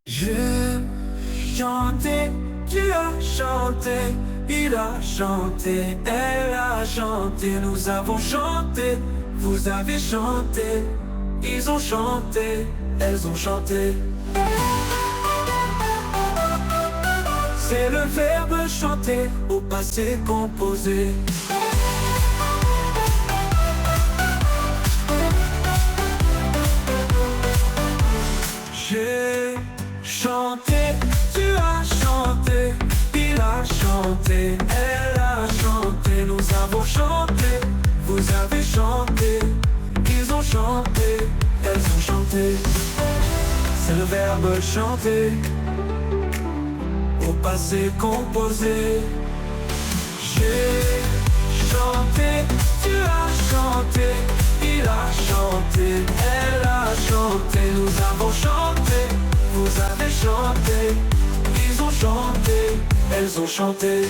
Je chantais, tu as chanté, il a chanté, elle a chanté, nous avons chanté, vous avez chanté, ils ont chanté, elles ont chanté. C'est le verbe chanter au passé composé. J'ai chanté, tu as chanté, il a chanté, elle a chanté, nous avons chanté, vous avez chanté, ils ont chanté, elles ont chanté. C'est le verbe chanter au passé composé. J'ai chanté, tu as chanté, il a chanté, elle a chanté, nous avons chanté, vous avez chanté, ils ont chanté, elles ont chanté.